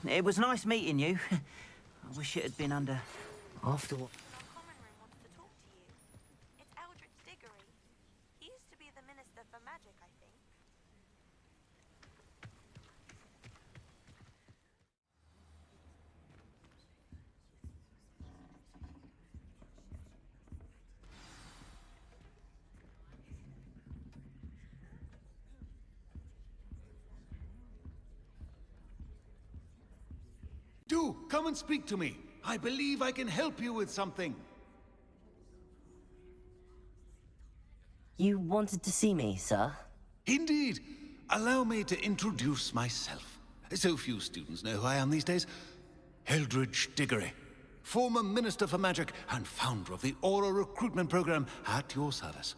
It was nice meeting you. I wish it had been under... After what... Our common room wants to talk to you. It's Eldritch Diggory. He used to be the Minister for Magic, I think. Do come and speak to me. I believe I can help you with something. You wanted to see me, sir? Indeed. Allow me to introduce myself. So few students know who I am these days. Eldritch Diggory, former Minister for Magic and founder of the Aura recruitment program at your service.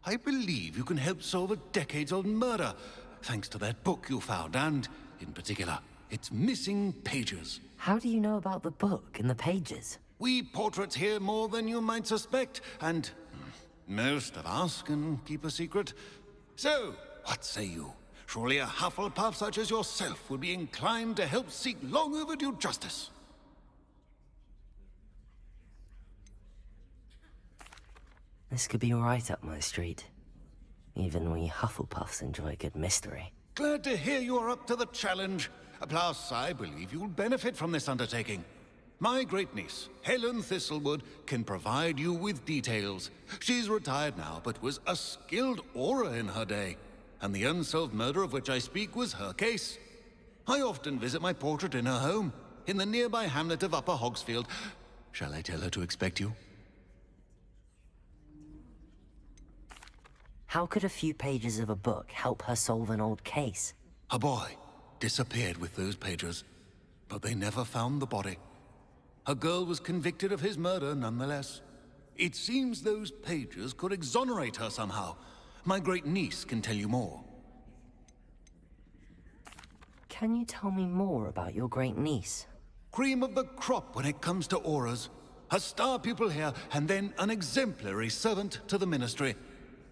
I believe you can help solve a decades-old murder, thanks to that book you found, and, in particular, its missing pages. How do you know about the book and the pages? We portraits hear more than you might suspect, and most of us can keep a secret. So, what say you? Surely a Hufflepuff such as yourself would be inclined to help seek long overdue justice. This could be right up my street. Even we Hufflepuffs enjoy a good mystery. Glad to hear you are up to the challenge. Plus, I believe you'll benefit from this undertaking. My great-niece, Helen Thistlewood, can provide you with details. She's retired now, but was a skilled aura in her day. And the unsolved murder of which I speak was her case. I often visit my portrait in her home, in the nearby hamlet of Upper Hogsfield. Shall I tell her to expect you? How could a few pages of a book help her solve an old case? A boy disappeared with those pages, but they never found the body. A girl was convicted of his murder nonetheless. It seems those pages could exonerate her somehow. My great-niece can tell you more. Can you tell me more about your great-niece? Cream of the crop when it comes to auras. A star pupil here, and then an exemplary servant to the ministry.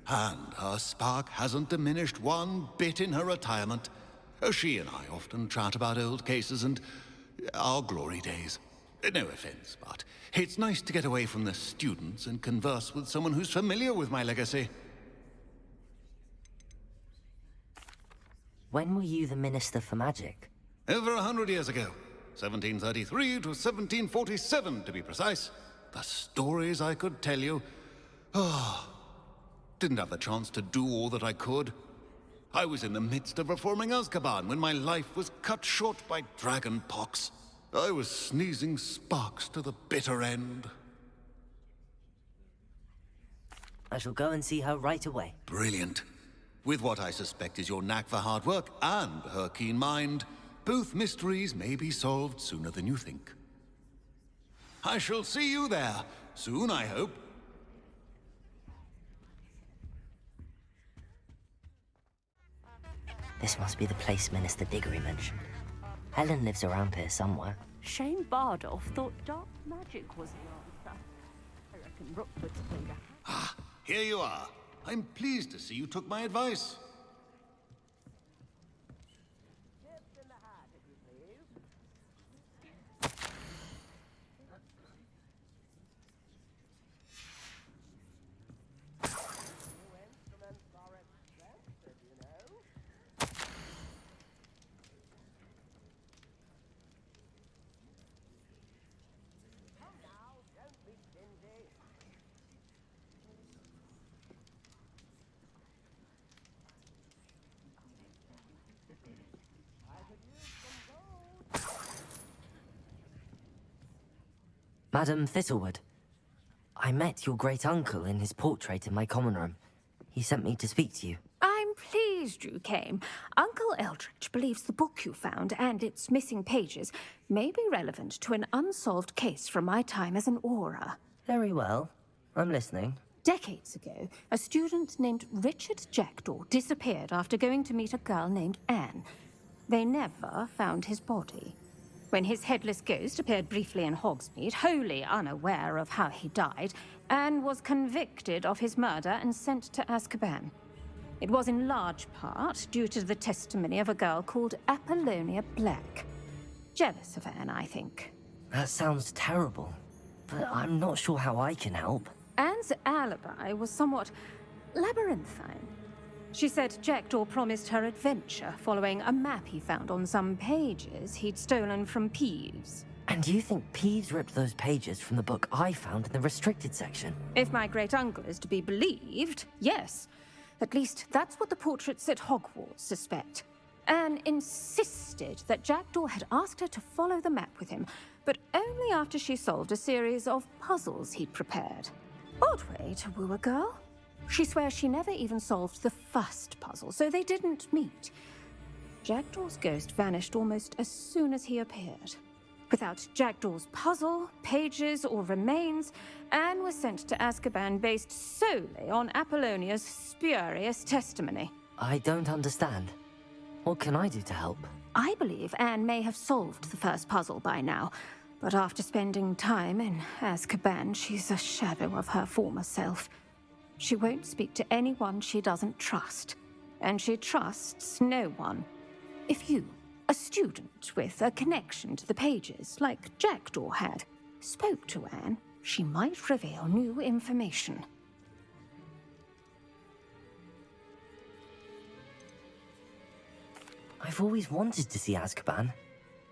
And her spark hasn't diminished one bit in her retirement. She and I often chat about old cases and our glory days. No offense, but it's nice to get away from the students and converse with someone who's familiar with my legacy. When were you the Minister for Magic? Over 100 years ago. 1733 to 1747, to be precise. The stories I could tell you. Didn't have the chance to do all that I could. I was in the midst of reforming A즈kaban when my life was cut short by dragon pox. I was sneezing sparks to the bitter end. I shall go and see her right away. Brilliant. With what I suspect is your knack for hard work and her keen mind, both mysteries may be solved sooner than you think. I shall see you there, soon I hope. This must be the place Minister Diggory mentioned. Helen lives around here somewhere. Shane Bardolph thought dark magic was the answer. I reckon Rookwood's played a... Ah, here you are. I'm pleased to see you took my advice. Madam Thistlewood, I met your great-uncle in his portrait in my common room. He sent me to speak to you. I'm pleased you came. Uncle Eldritch believes the book you found and its missing pages may be relevant to an unsolved case from my time as an aura. Very well. I'm listening. Decades ago, a student named Richard Jackdaw disappeared after going to meet a girl named Anne. They never found his body. When his headless ghost appeared briefly in Hogsmeade, wholly unaware of how he died, Anne was convicted of his murder and sent to A즈kaban. It was in large part due to the testimony of a girl called Apollonia Black. jealous of Anne, I think. That sounds terrible, but I'm not sure how I can help. Anne's alibi was somewhat labyrinthine. She said Jackdaw promised her adventure following a map he found on some pages he'd stolen from Peeves. And you think Peeves ripped those pages from the book I found in the restricted section? If my great-uncle is to be believed, yes. At least that's what the portraits at Hogwarts suspect. Anne insisted that Jackdaw had asked her to follow the map with him, but only after she solved a series of puzzles he'd prepared. Odd way to woo a girl. She swears she never even solved the first puzzle, so they didn't meet. Jackdaw's ghost vanished almost as soon as he appeared. Without Jackdaw's puzzle, pages, or remains, Anne was sent to Azkaban based solely on Apollonia's spurious testimony. I don't understand. What can I do to help? I believe Anne may have solved the first puzzle by now, but after spending time in Azkaban, she's a shadow of her former self. She won't speak to anyone she doesn't trust, and she trusts no one. If you, a student with a connection to the pages, like Jackdaw had, spoke to Anne, she might reveal new information. I've always wanted to see Azkaban.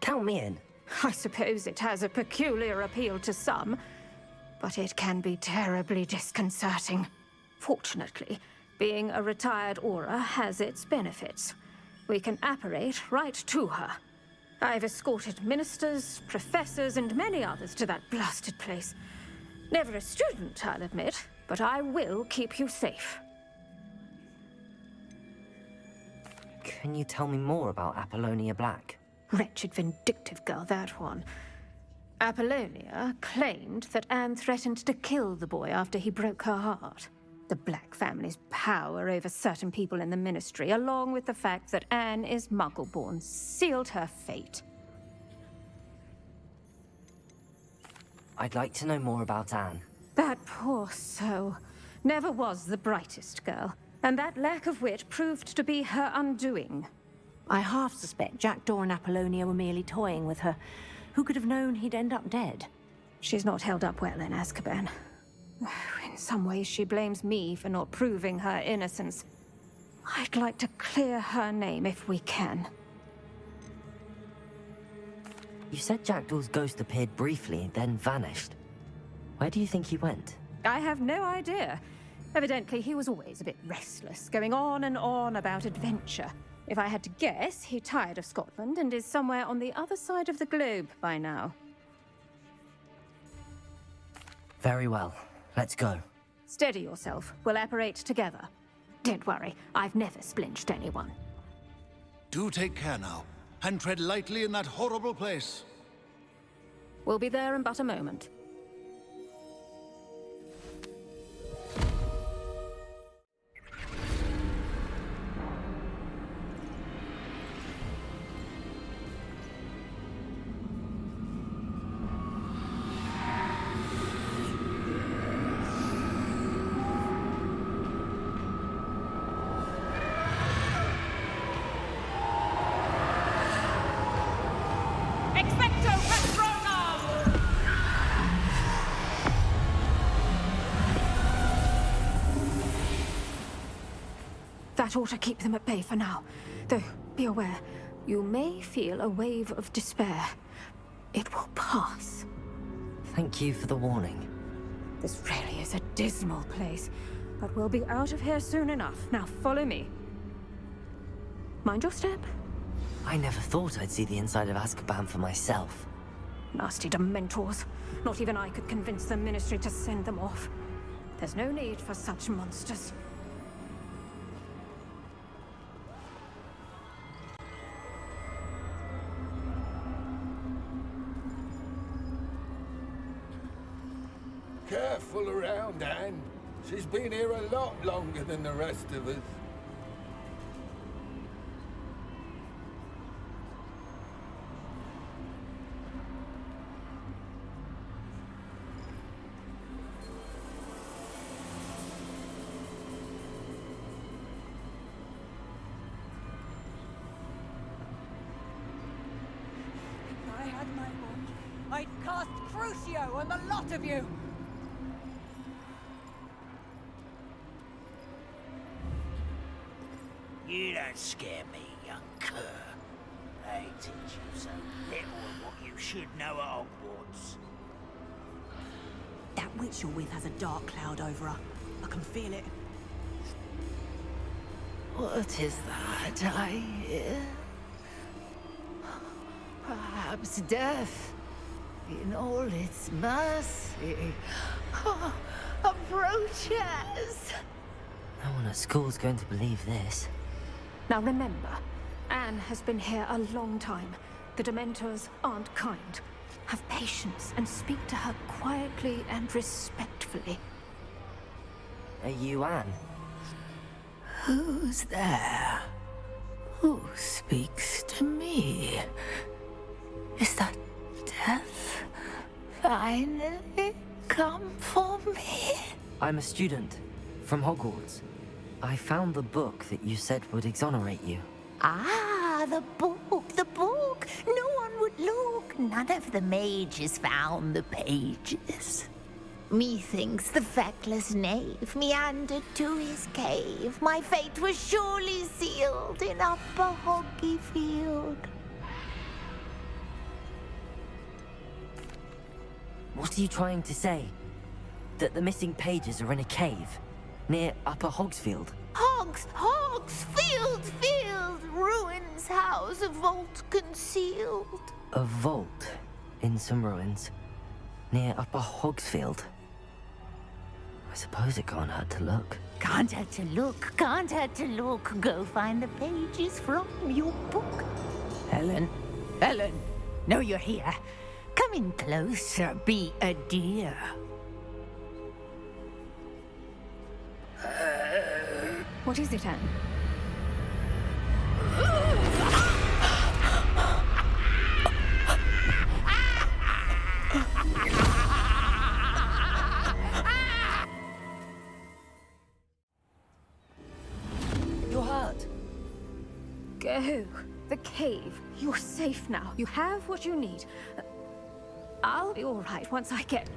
Count me in. I suppose it has a peculiar appeal to some, but it can be terribly disconcerting. Fortunately, being a retired Auror has its benefits. We can apparate right to her. I've escorted ministers, professors, and many others to that blasted place. Never a student, I'll admit, but I will keep you safe. Can you tell me more about Apollonia Black? Wretched, vindictive girl, that one. Apollonia claimed that Anne threatened to kill the boy after he broke her heart. The Black family's power over certain people in the Ministry, along with the fact that Anne is Muggle-born, sealed her fate. I'd like to know more about Anne. That poor soul never was the brightest girl, and that lack of wit proved to be her undoing. I half suspect Jackdaw and Apollonia were merely toying with her. Who could have known he'd end up dead? She's not held up well in Azkaban. In some ways, she blames me for not proving her innocence. I'd like to clear her name if we can. You said Jackdaw's ghost appeared briefly, then vanished. Where do you think he went? I have no idea. Evidently, he was always a bit restless, going on and on about adventure. If I had to guess, he tired of Scotland and is somewhere on the other side of the globe by now. Very well. Let's go. Steady yourself. We'll apparate together. Don't worry, I've never splinched anyone. Do take care now, and tread lightly in that horrible place. We'll be there in but a moment. That ought to keep them at bay for now. Though, be aware, you may feel a wave of despair. It will pass. Thank you for the warning. This really is a dismal place, but we'll be out of here soon enough. Now follow me. Mind your step. I never thought I'd see the inside of Azkaban for myself. Nasty Dementors. Not even I could convince the Ministry to send them off. There's no need for such monsters. Careful around, Anne. She's been here a lot longer than the rest of us. I last Crucio and the lot of you! You don't scare me, young cur. They teach you so little of what you should know at Hogwarts. That witch you're with has a dark cloud over her. I can feel it. What is that I hear? Perhaps death, in all its mercy, approaches. No one at school's going to believe this. Now remember, Anne has been here a long time. The Dementors aren't kind. Have patience and speak to her quietly and respectfully. Are you Anne? Who's there? Who speaks to me? Is that death finally come for me? I'm a student from Hogwarts. I found the book that you said would exonerate you. Ah, the book, the book. No one would look. None of the mages found the pages. Methinks the feckless knave meandered to his cave. My fate was surely sealed in Upper Hoggyfield. What are you trying to say? That the missing pages are in a cave near Upper Hogsfield? Hogsfield, ruins house, a vault concealed. A vault in some ruins near Upper Hogsfield. I suppose it can't hurt to look. Can't hurt to look, can't hurt to look. Go find the pages from your book. Helen, know you're here. Come in closer, be a dear. What is it, Anne? You're hurt. Go. The cave. You're safe now. You have what you need. I'll be all right once I get...